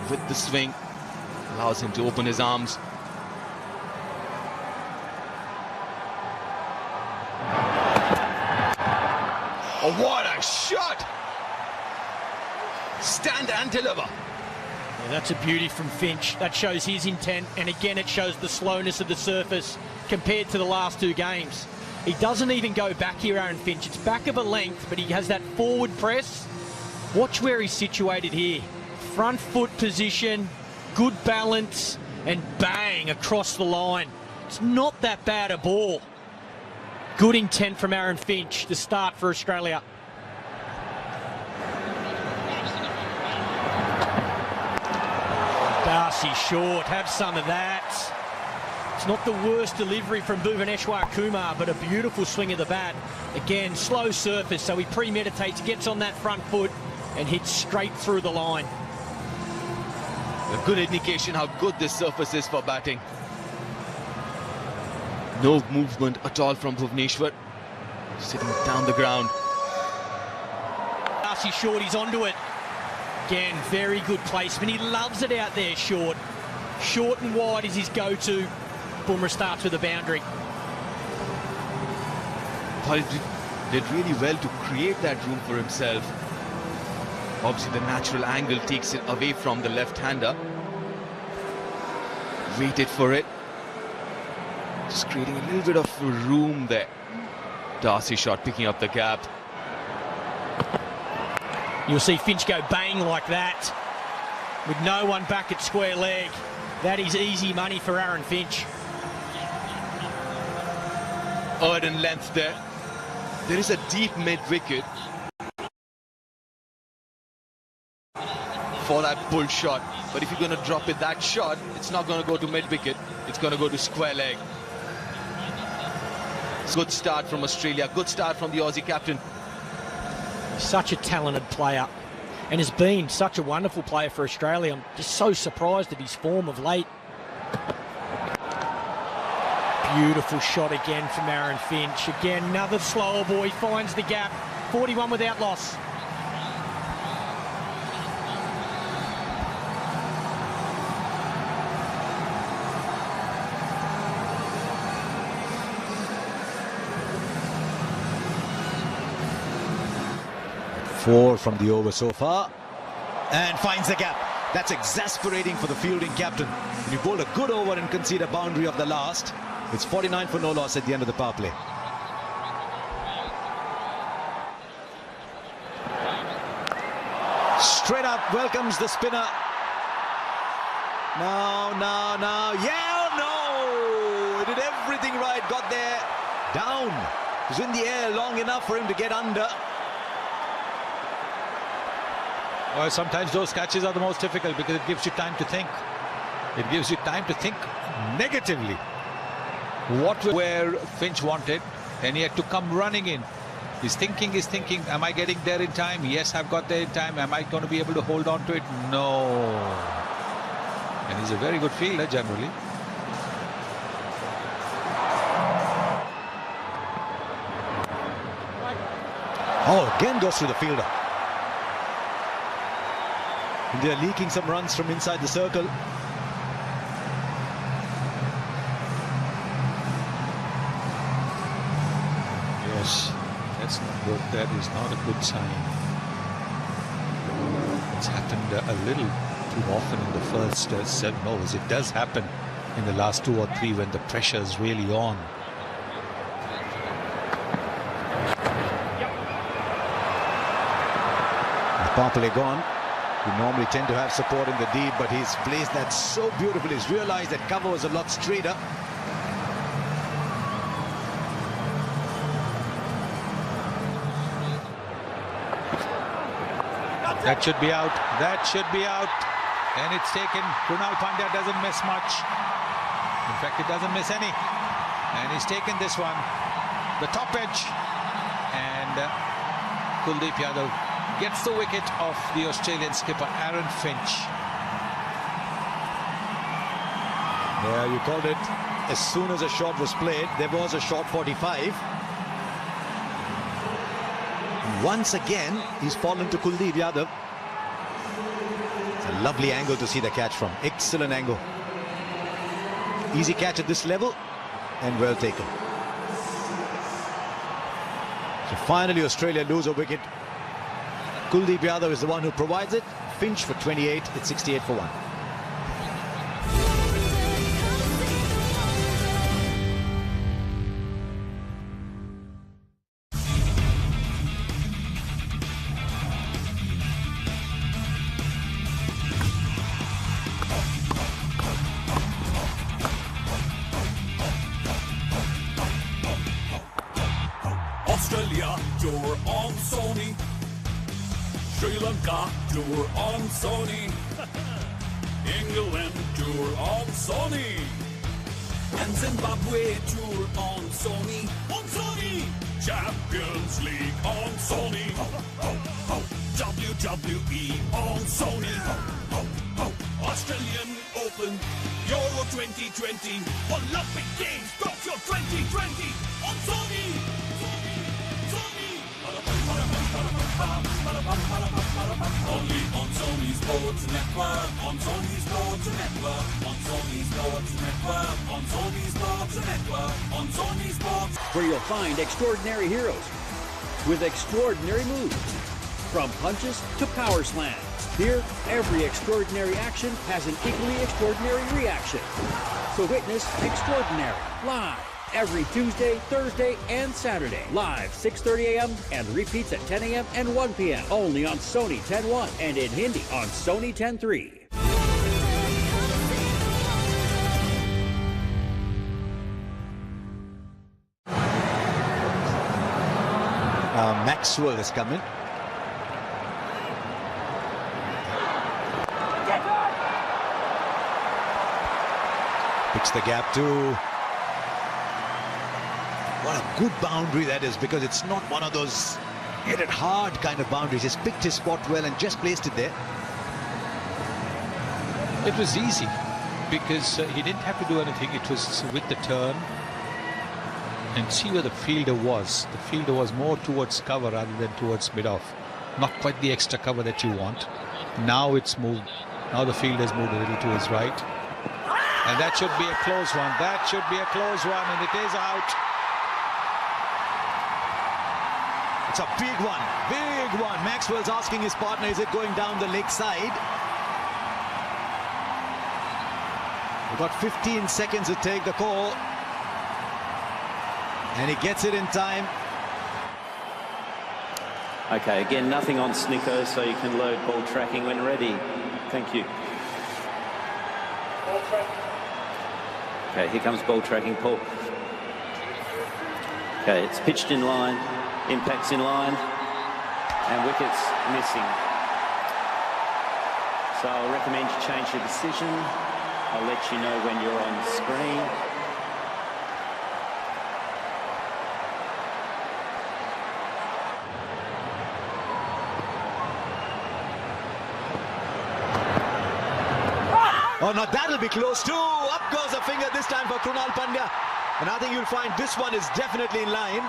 with the swing. Allows him to open his arms. Oh, what a shot! Stand and deliver. Yeah, that's a beauty from Finch. That shows his intent, and again it shows the slowness of the surface compared to the last two games. He doesn't even go back here, Aaron Finch. It's back of a length, but he has that forward press. Watch where he's situated here. Front foot position, good balance, and bang, across the line. It's not that bad a ball. Good intent from Aaron Finch to start for Australia. Darcy short, have some of that. It's not the worst delivery from Bhuvaneshwar Kumar, but a beautiful swing of the bat. Again, slow surface, so he premeditates, gets on that front foot and hits straight through the line. A good indication how good this surface is for batting. No movement at all from Bhuvaneshwar. Sitting down the ground. Darcy short, he's onto it. Again, very good placement. He loves it out there short. Short and wide is his go-to. Bumrah starts with a boundary. Thought he did really well to create that room for himself. Obviously the natural angle takes it away from the left-hander. Waited for it. Just creating a little bit of room there. Darcy shot picking up the gap. You'll see Finch go bang like that with no one back at square leg. That is easy money for Aaron Finch. Earned in length there. There is a deep mid-wicket for that pull shot. But if you're going to drop it that shot, it's not going to go to mid-wicket. It's going to go to square leg. Good start from Australia. Good start from the Aussie captain. He's such a talented player and has been such a wonderful player for Australia. I'm just so surprised at his form of late. Beautiful shot again from Aaron Finch. Again, another slower ball. He finds the gap. 41 without loss. Four from the over so far, and finds the gap. That's exasperating for the fielding captain. When you bowl a good over and concede a boundary of the last, it's 49 for no loss at the end of the power play. Straight up welcomes the spinner. Now, yeah, no! He did everything right, got there, down. He was in the air long enough for him to get under. Well, sometimes those catches are the most difficult because it gives you time to think. It gives you time to think negatively. Where Finch wanted, and he had to come running in. He's thinking, am I getting there in time? Yes, I've got there in time. Am I going to be able to hold on to it? No. And he's a very good fielder generally. Oh, again goes to the fielder. And they're leaking some runs from inside the circle. Yes, that's not good. That is not a good sign. It's happened a little too often in the first 7 overs. It does happen in the last 2 or 3 when the pressure is really on. The power play gone. We normally tend to have support in the deep, but he's placed that so beautifully. He's realized that cover was a lot straighter. That should be out. That should be out. And it's taken. Krunal Pandya doesn't miss much. In fact, he doesn't miss any. And he's taken this one. The top edge. And Kuldeep Yadav gets the wicket of the Australian skipper, Aaron Finch. Yeah, you called it. As soon as a shot was played, there was a shot 45. Once again, he's fallen to Kuldeep Yadav. It's a Lovely angle to see the catch from. Excellent angle. Easy catch at this level and well taken. So finally Australia lose a wicket. Kuldeep Yadav is the one who provides it. Finch for 28. It's 68 for 1. Australia, you're on Sony. Sri Lanka, you're on Sony. England, you're on Sony. And Zimbabwe, you're on Sony. On Sony! Champions League on Sony. WWE on Sony. Australian Open, Euro 2020. Olympic Games, Tokyo 2020 on Sony. Only on Sony Sports Network, on Sony Sports Network, on Sony Sports Network, on Sony Sports Network, on Sony Sports. Where you'll find extraordinary heroes with extraordinary moves. From punches to power slams. Here, every extraordinary action has an equally extraordinary reaction. So witness Extraordinary live every Tuesday, Thursday, and Saturday. Live 6:30 a.m. and repeats at 10 a.m. and 1 p.m. Only on Sony 10.1 and in Hindi on Sony 10.3. Maxwell is coming. Picks the gap too. What a good boundary that is, because it's not one of those hit it hard kind of boundaries. He's picked his spot well and just placed it there. It was easy because he didn't have to do anything. It was with the turn. And see where the fielder was. The fielder was more towards cover rather than towards mid-off. Not quite the extra cover that you want. Now it's moved. Now the fielder's moved a little to his right. And that should be a close one. That should be a close one, and it is out. It's a big one. Big one. Maxwell's asking his partner, is it going down the leg side? We've got 15 seconds to take the call. And he gets it in time. Okay, again, nothing on Snicko, so you can load ball tracking when ready. Thank you. Okay, here comes ball tracking, Paul. Okay, it's pitched in line, impacts in line, and wickets missing. So I'll recommend you change your decision. I'll let you know when you're on screen. Oh, no, that'll be close too. Up goes a finger this time for Krunal Pandya. And I think you'll find this one is definitely in line.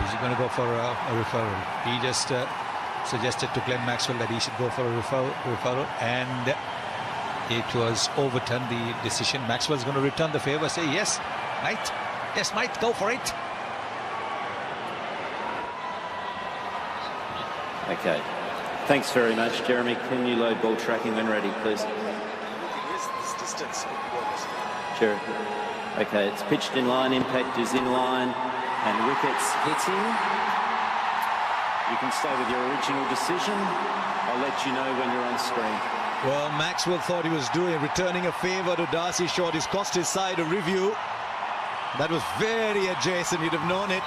He's going to go for a referral. He just suggested to Glenn Maxwell that he should go for a referral, and it was overturned, the decision. Maxwell's going to return the favor, say, yes, Knight. Yes, Knight, go for it. Okay. Thanks very much, Jeremy. Can you load ball tracking when ready, please? This distance. Sure. Okay, it's pitched in line, impact is in line, and wickets hitting. You can stay with your original decision. I'll let you know when you're on screen. Well, Maxwell thought he was returning a favor to Darcy Short. He's cost his side a review. That was very adjacent. You'd have known it.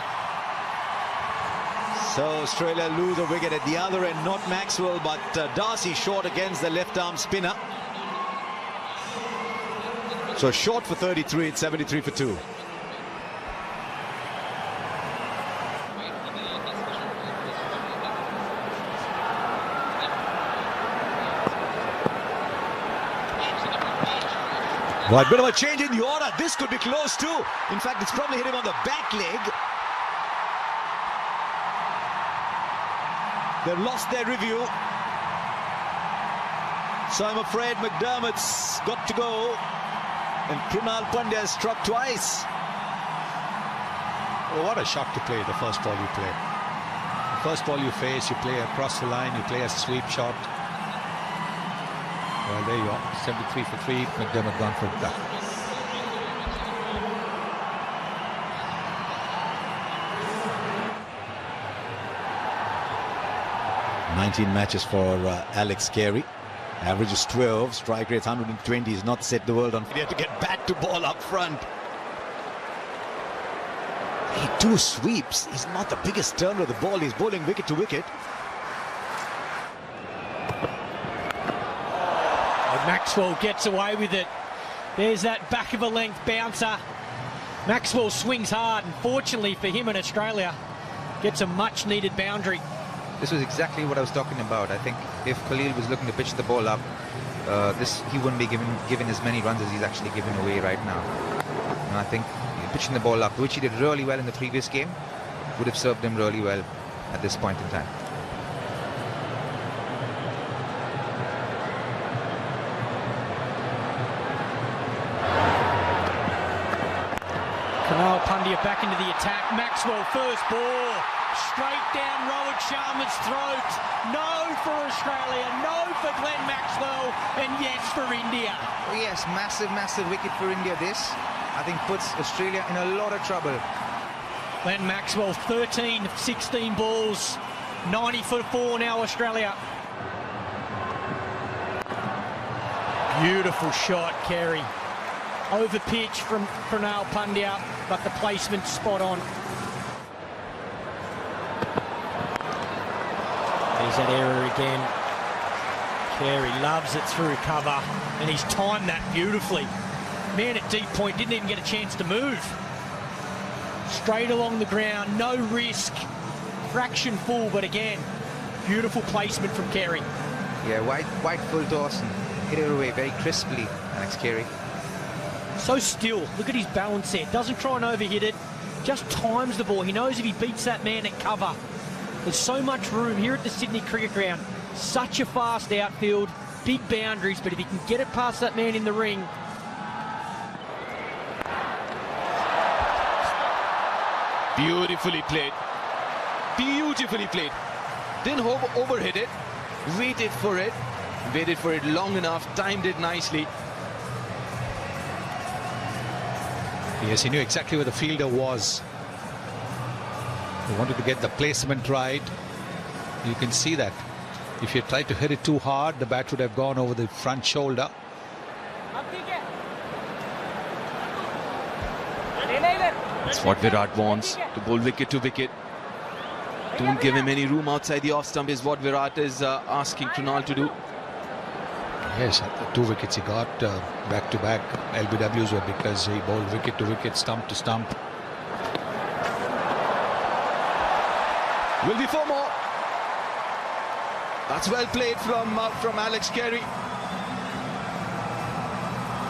So Australia lose a wicket at the other end, not Maxwell, but Darcy Short against the left-arm spinner. So Short for 33, it's 73 for 2. Right, bit of a change in the order. This could be close too. In fact, it's probably hit him on the back leg. They've lost their review. So I'm afraid McDermott's got to go. And Krunal Pandya has struck twice. Oh, what a shot to play, the first ball you play. The first ball you face, you play across the line, you play a sweep shot. Well, there you are, 73 for 3, McDermott gone for that. "19 matches for Alex Carey. Average is 12, strike rate's 120. He's not set the world on fire to get bat to ball up front. He 2 sweeps. He's not the biggest turner of the ball. He's bowling wicket to wicket. Maxwell gets away with it. There's that back of a length bouncer. Maxwell swings hard, and fortunately for him in Australia, gets a much needed boundary. This was exactly what I was talking about. I think if Khalil was looking to pitch the ball up, he wouldn't be given as many runs as he's actually giving away right now. And I think pitching the ball up, which he did really well in the previous game, would have served him really well at this point in time. Kunal Pandya back into the attack. Maxwell first ball. Straight down Rohit Sharma's throat. No for Australia, no for Glenn Maxwell, and yes for India. Oh yes, massive, massive wicket for India. This, I think, puts Australia in a lot of trouble. Glenn Maxwell, 13 of 16 balls, 90 for 4 now Australia. Beautiful shot, Carey. Over pitch from Krunal Pandya, but the placement's spot on. There's that error again. Carey loves it through cover, and he's timed that beautifully. Man at deep point didn't even get a chance to move. Straight along the ground, no risk. Fraction full, but again, beautiful placement from Carey. Yeah, wide full toss and hit it away very crisply, Alex Carey. So still, look at his balance there. Doesn't try and overhit it, just times the ball. He knows if he beats that man at cover, there's so much room here at the Sydney Cricket Ground. Such a fast outfield, big boundaries, but if he can get it past that man in the ring. Beautifully played. Beautifully played. Didn't overhit it. Waited for it long enough, timed it nicely. Yes, he knew exactly where the fielder was. He wanted to get the placement right. You can see that. If you tried to hit it too hard, the bat would have gone over the front shoulder. That's what Virat wants, to bowl wicket to wicket. Don't give him any room outside the off stump is what Virat is asking Krunal to do. Yes, the 2 wickets he got back-to-back LBWs were because he bowled wicket to wicket, stump to stump. Will be 4 more. That's well played from Alex Carey.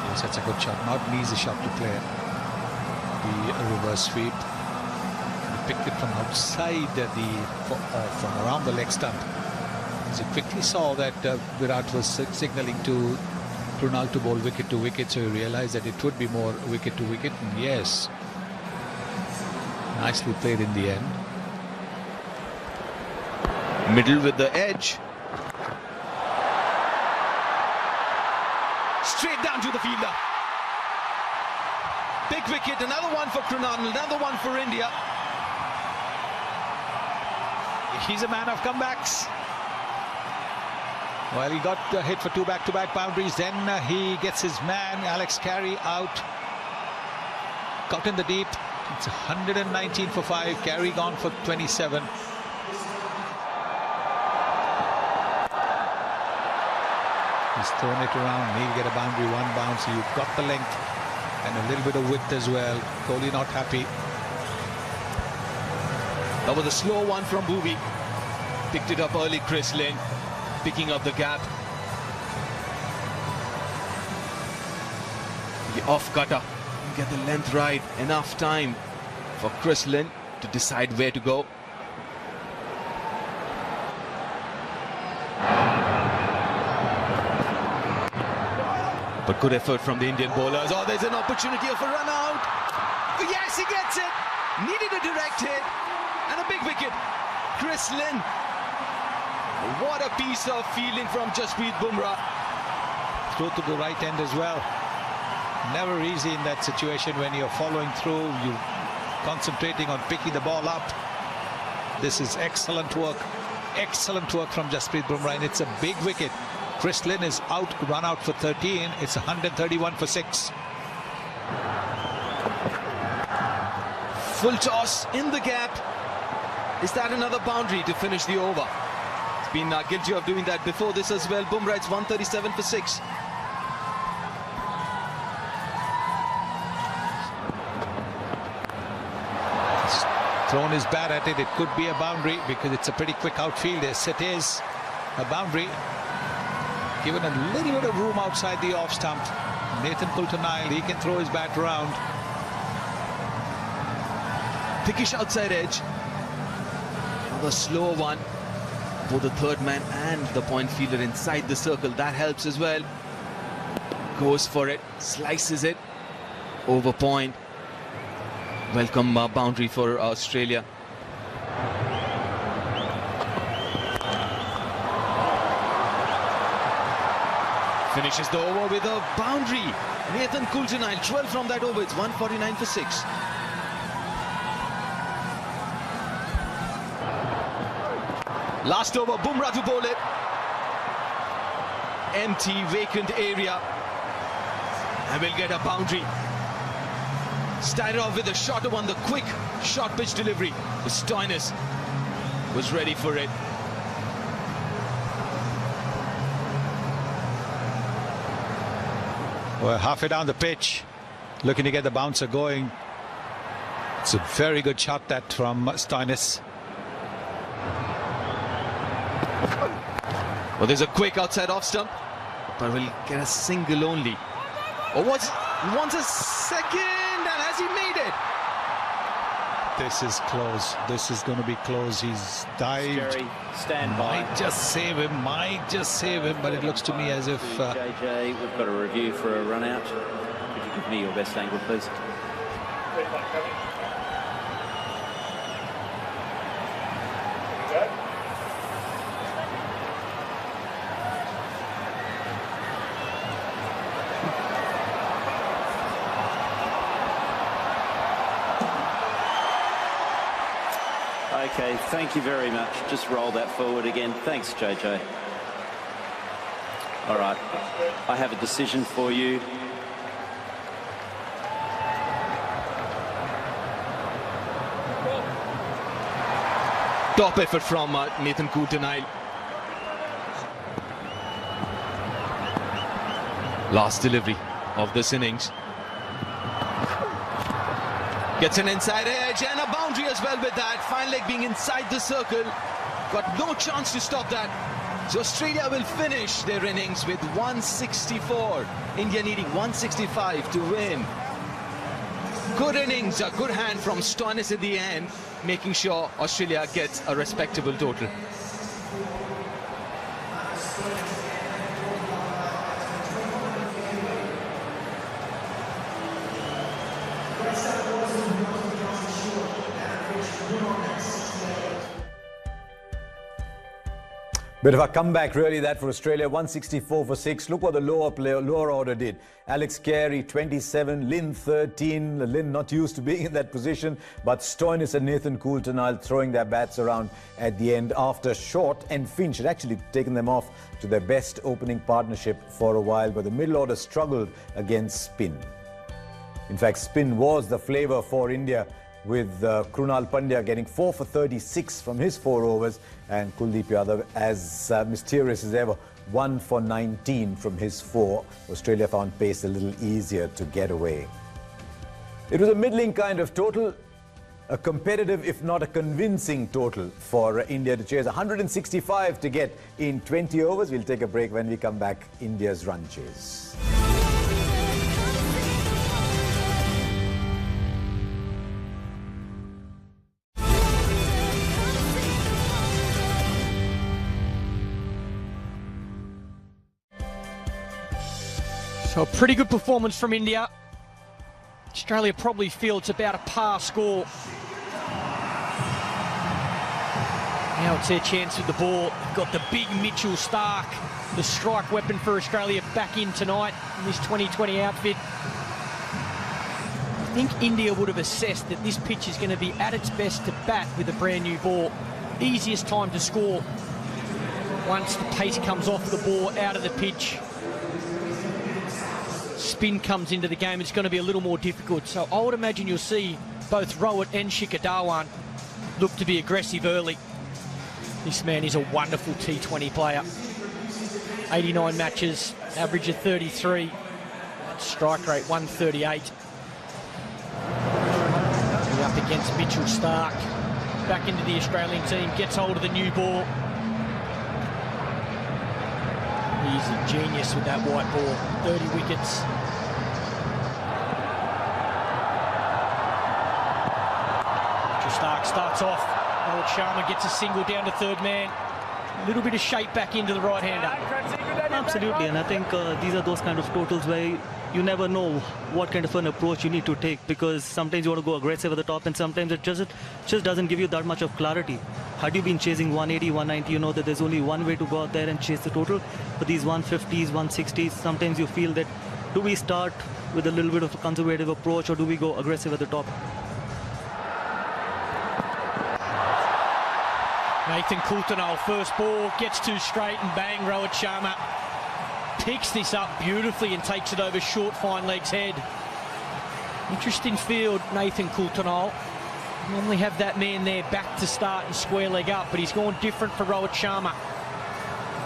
Yes, that's a good shot. Not an easy shot to play. The reverse sweep. He picked it from outside from around the leg stump. He quickly saw that Virat was signalling to Krunal to bowl wicket to wicket, so he realized that it would be more wicket to wicket. And yes, nicely played in the end. Middle with the edge. Straight down to the fielder. Big wicket, another one for Krunal, another one for India. He's a man of comebacks. Well, he got hit for 2 back-to-back boundaries. Then he gets his man, Alex Carey, out. Caught in the deep. It's 119 for 5. Carey gone for 27. He's thrown it around. He'll get a boundary, 1 bounce. You've got the length and a little bit of width as well. Kohli not happy. That was a slow one from Bhuvi. Picked it up early, Chris Lynn. Picking up the gap. The off cutter. Get the length right. Enough time for Chris Lynn to decide where to go. But good effort from the Indian bowlers. Oh, there's an opportunity of a run out. Yes, he gets it. Needed a direct hit. And a big wicket. Chris Lynn. What a piece of fielding from Jasprit Bumrah. Throw to the right end as well. Never easy in that situation when you're following through, you're concentrating on picking the ball up. This is excellent work from Jasprit Bumrah, and it's a big wicket. Chris Lynn is out, run out for 13. It's 131 for 6. Full toss in the gap. Is that another boundary to finish the over? He's been guilty of doing that before this as well. Bumrah, it's 137 for 6. Thrown his bat at it. It could be a boundary because it's a pretty quick outfield. Yes, it is a boundary. Given a little bit of room outside the off stump. Nathan Coulter-Nile, he can throw his bat around. Pickish outside edge. Another slow one. Both the third man and the point fielder inside the circle. That helps as well. Goes for it. Slices it. Over point. Welcome boundary for Australia. Finishes the over with a boundary. Nathan Coulter-Nile, 12 from that over. It's 149 for 6. Last over, Bumrah to bowl it. Empty, vacant area. And we'll get a boundary. Started off with a shorter one, the quick short pitch delivery. The Stoinis was ready for it. Well, halfway down the pitch, looking to get the bouncer going. It's a very good shot that from Stoinis. Well, there's a quick outside off stump, but we'll get a single only. Or wants a second, and has he made it? This is close. This is going to be close. He's dived. Jerry, stand by. Might just save him, but it looks to me as if... JJ, we've got a review for a run out. Could you give me your best angle, please? Okay, thank you very much. Just roll that forward again. Thanks, JJ. All right, I have a decision for you. Top effort from Nathan Coulter-Nile. Last delivery of this innings. Gets an inside edge and a boundary as well with that. Fine leg being inside the circle. Got no chance to stop that. So Australia will finish their innings with 164. India needing 165 to win. Good innings, a good hand from Stoinis at the end, making sure Australia gets a respectable total. Bit of a comeback, really, that for Australia. 164 for 6. Look what the lower order did. Alex Carey, 27. Lynn, 13. Lynn not used to being in that position. But Stoinis and Nathan Coulter-Nile throwing their bats around at the end after Short and Finch had actually taken them off to their best opening partnership for a while. But the middle order struggled against spin. In fact, spin was the flavour for India, with Krunal Pandya getting 4 for 36 from his 4 overs, and Kuldeep Yadav, as mysterious as ever, 1 for 19 from his 4. Australia found pace a little easier to get away. It was a middling kind of total, a competitive if not a convincing total for India to chase. 165 to get in 20 overs. We'll take a break. When we come back, India's run chase. So a pretty good performance from India. Australia probably feel it's about a par score. Now it's their chance with the ball. They've got the big Mitchell Starc, the strike weapon for Australia, back in tonight in this 2020 outfit. I think India would have assessed that this pitch is going to be at its best to bat with a brand new ball. Easiest time to score once the pace comes off the ball, out of the pitch. Spin comes into the game, it's going to be a little more difficult. So I would imagine you'll see both Rohit and Shikhar Dhawan look to be aggressive early. This man is a wonderful T20 player. 89 matches, average of 33. Strike rate 138. We're up against Mitchell Starc. Back into the Australian team, gets hold of the new ball. He's a genius with that white ball. 30 wickets. Mitchell Starc starts off. Rohit Sharma gets a single down to third man. A little bit of shape back into the right-hander. Absolutely, and I think these are those kind of totals where you never know what kind of an approach you need to take, because sometimes you want to go aggressive at the top and sometimes it just doesn't give you that much of clarity. Had you been chasing 180, 190, you know that there's only one way to go out there and chase the total. But these 150s, 160s, sometimes you feel that, do we start with a little bit of a conservative approach or do we go aggressive at the top? Nathan Coulter, first ball, gets too straight and bang, Rohit Sharma picks this up beautifully and takes it over short, fine legs head. Interesting field, Nathan Coulter. Normally have that man there back to start and square leg up, but he's gone different for Rohit Sharma.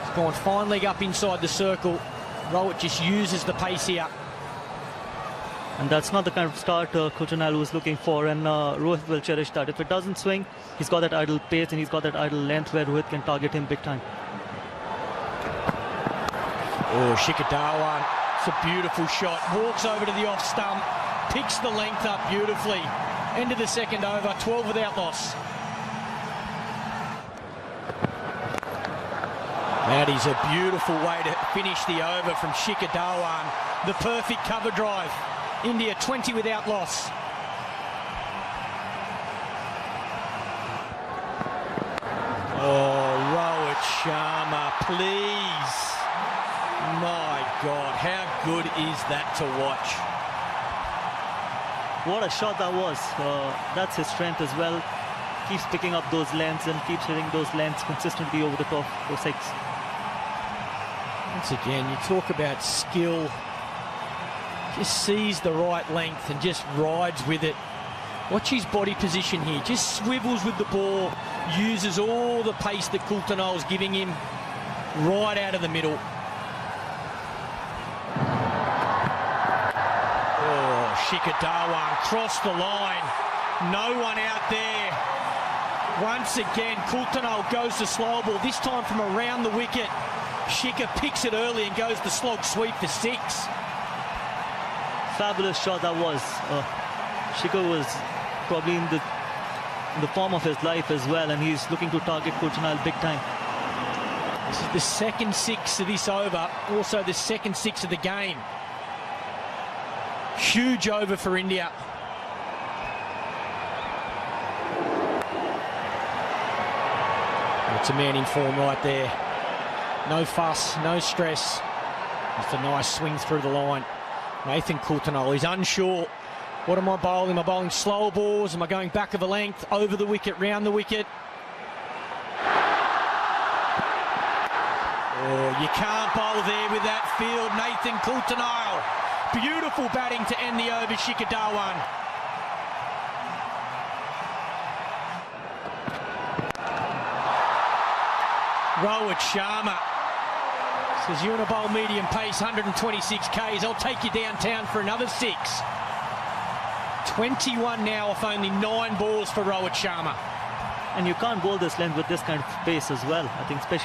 He's gone fine leg up inside the circle. Rohit just uses the pace here. And that's not the kind of start Coulter was looking for, and Rohit will cherish that. If it doesn't swing, he's got that idle pace and he's got that idle length where Rohit can target him big time. Oh, Shikhar Dhawan, it's a beautiful shot. Walks over to the off stump, picks the length up beautifully. End of the second over, 12 without loss. That is a beautiful way to finish the over from Shikhar Dhawan. The perfect cover drive. India 20 without loss. Oh, Rohit Sharma, please. My God, how good is that to watch? What a shot that was. That's his strength as well. Keeps picking up those lengths and keeps hitting those lengths consistently over the top for six. Once again, you talk about skill. Just sees the right length and just rides with it. Watch his body position here. Just swivels with the ball. Uses all the pace that Coulter-Nowell's giving him right out of the middle. Oh, Shikhar Dhawan crossed the line. No one out there. Once again, Coulter-Nowell goes to slow ball. This time from around the wicket. Shikhar picks it early and goes to slog sweep for six. Fabulous shot that was. Shikhar was probably in the form of his life as well, and he's looking to target Coulter-Nowell big time. This is the second six of this over, also the second six of the game. Huge over for India. It's a man in form right there. No fuss, no stress. Just a nice swing through the line. Nathan Coulter-Nowell, he's unsure. What am I bowling? Am I bowling slower balls? Am I going back of a length, over the wicket, round the wicket? Oh, you can't bowl there with that field, Nathan Coulter-Nowell. Beautiful batting to end the over, Shikhar Dhawan. Rohit Sharma says, you want to bowl medium pace, 126 Ks, I'll take you downtown for another six. 21 now off only 9 balls for Rohit Sharma. And you can't bowl this length with this kind of pace as well. I think especially